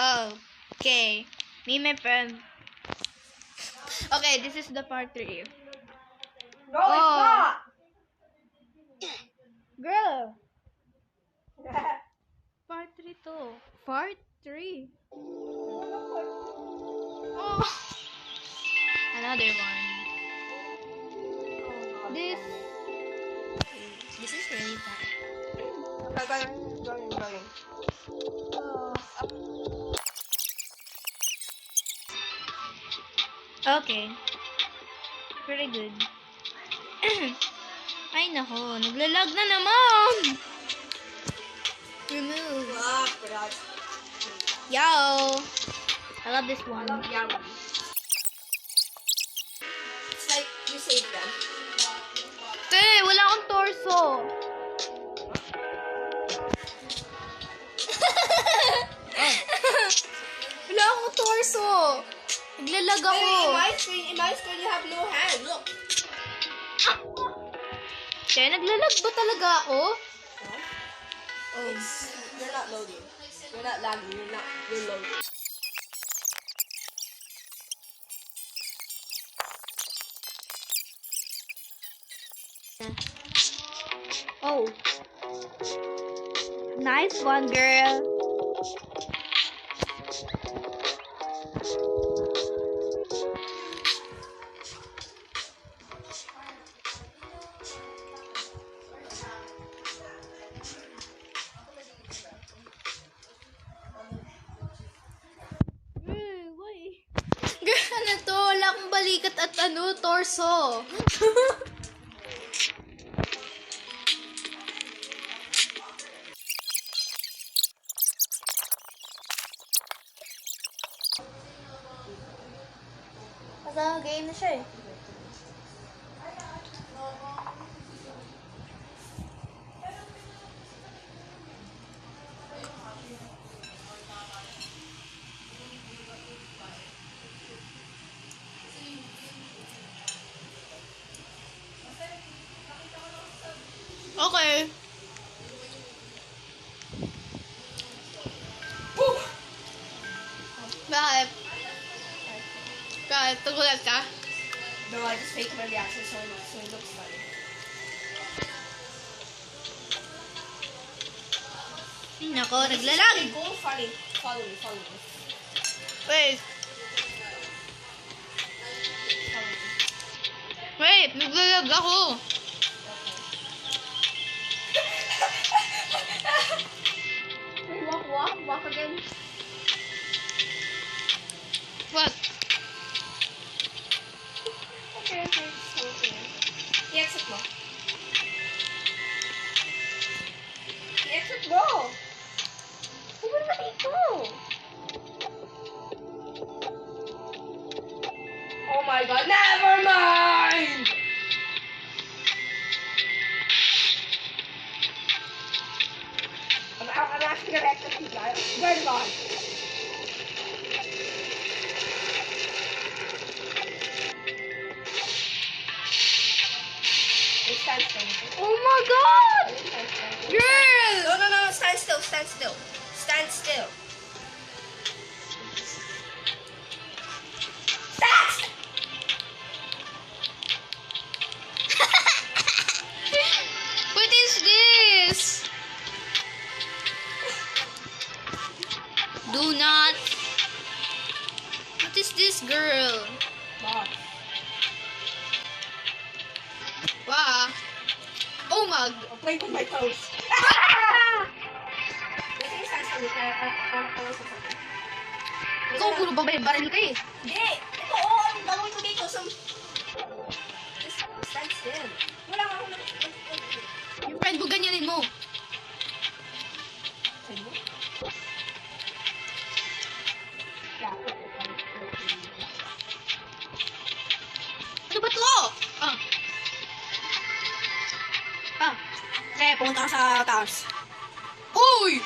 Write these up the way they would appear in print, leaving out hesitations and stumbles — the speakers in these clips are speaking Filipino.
Okay. Me and my friend. Okay, this is the part 3. No, it's not. Girl. Part 3 to. Part 3. Oh. Another one. This is really bad. Going. Okay. Very good. Ay nako, naglalag na naman. Remove. Yo. I love this one. I love Yami. It's like you saved them. Te, wala akong torso. Wala akong torso. Naglalag ako. In my screen, you have no hand. Look. Te, naglalag ba talaga ako? You're not loading. You're not lagging. You're loading. Oh. Nice one, girl. Girl, ano to? Wala akong balikat at torso. Basta game na siya eh. Okay. Bakit? Bakit? Tugulat ka? No, I just faked my reaction so it looks funny. Nako, naglalag. Okay, go funny. Follow me. Wait. Wait, naglalag ako. Wait, walk again. What? Okay. I-exit mo. I-exit mo! Pumunta dito! Oh my god, never mind! I'm actually gonna exit you guys. Swear to God. Stand still. Oh my god! Girl! No, stand still. Stand still. What is this? Do not. What is this, girl? Wow. Oh my. I'll play with my toes. Ikaw, puro baril ka eh. Hindi! Ito, ang gagawin ko dito. Just stand still. Wala nga ako Yung friend mo, ganyanin mo. Ano ba to? Okay, pumunta ka sa taas. Uy!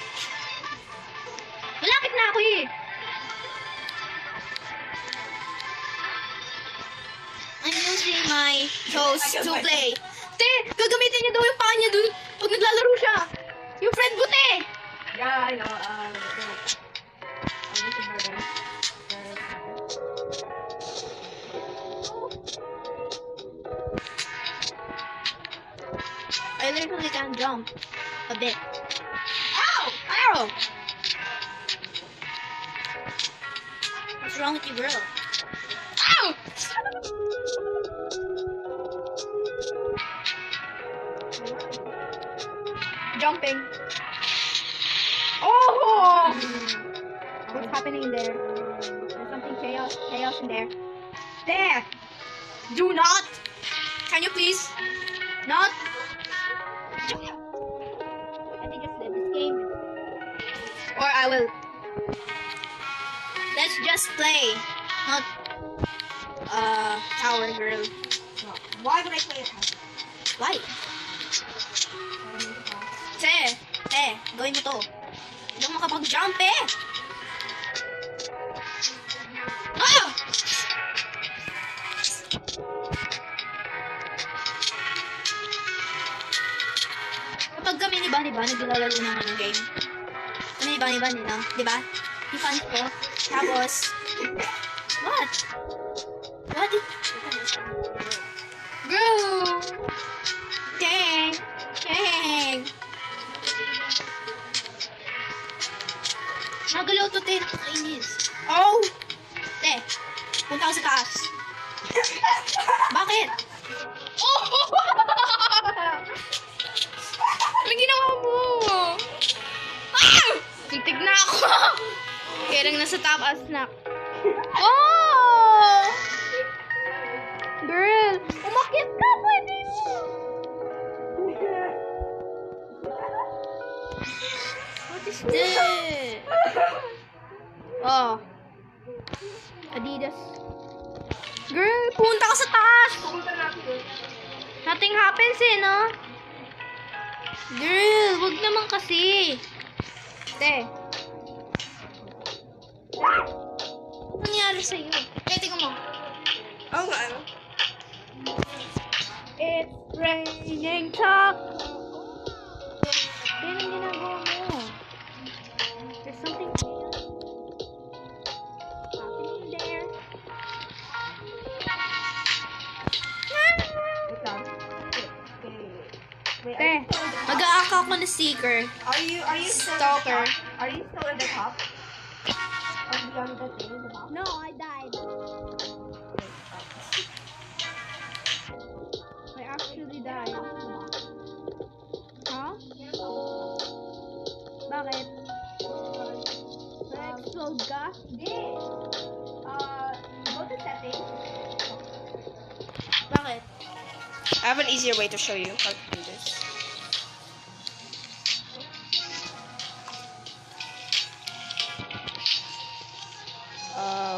Malapit na ako eh. I'm using my toes to play. Te, gagamitin niya daw yung paa niya dun pag naglalaro siya. Yung friend ko, te. Yeah, I know. jump a bit. Ow! Ow! What's wrong with you, girl? Ow! Jumping. Oh! What's happening there? There's something chaos in there. There! Do not! Can you please? Not? Let me just live this game. Or I will. Let's just play. Not, Tower Girl. No. Why would I play a house? Why? Gawin mo to. Hindi ako makapag-jump eh! Ah! Kapag kami ni Bunny naglalaro ng ano game. Kami ni Bunny no? Diba? Yung fans ko. Tapos, what? What? Bro! Dang! Dang! Nagalaw to, te. Nakakainis. Oh! Te, punta ako sa taas. Bakit? Oh! Anong ginawa mo? Ah! Titig na ako. Kaya lang nasa taas na. Oh! Girl, umakit ka. Pwede mo. What is this? Oh. Adidas. Girl, punta ka sa taas. Pupunta natin. Nothing happens eh, no? Girl, wag naman kasi. Te. Ano nangyari sa'yo? Tingnan mo. Oo nga, ano? It's raining talk. Yan ang ginagawa mo. There's something happening there. Wait lang. Wait, Te, mag-a-account ko na seeker. Are you still Stalker. in the top? Are you still in the top? Of the thing in the top? No, I died. I actually died. Huh? Bakit? Na-explode ka? Hindi. Go to settings. Bakit? I have an easier way to show you how to do this.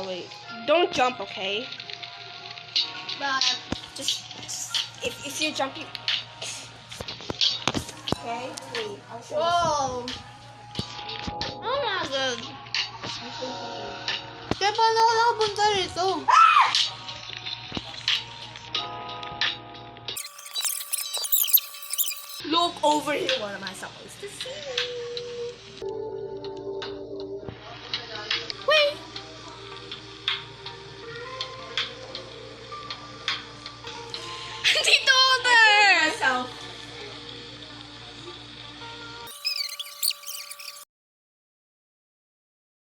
Wait. Don't jump, okay? Bakit? Just if you're jumping. Okay, wait. I'll show you. Whoa! Oh my god. I'll show you something. Kaya paano ako nakapunta rito? Look over here. What am I supposed to see?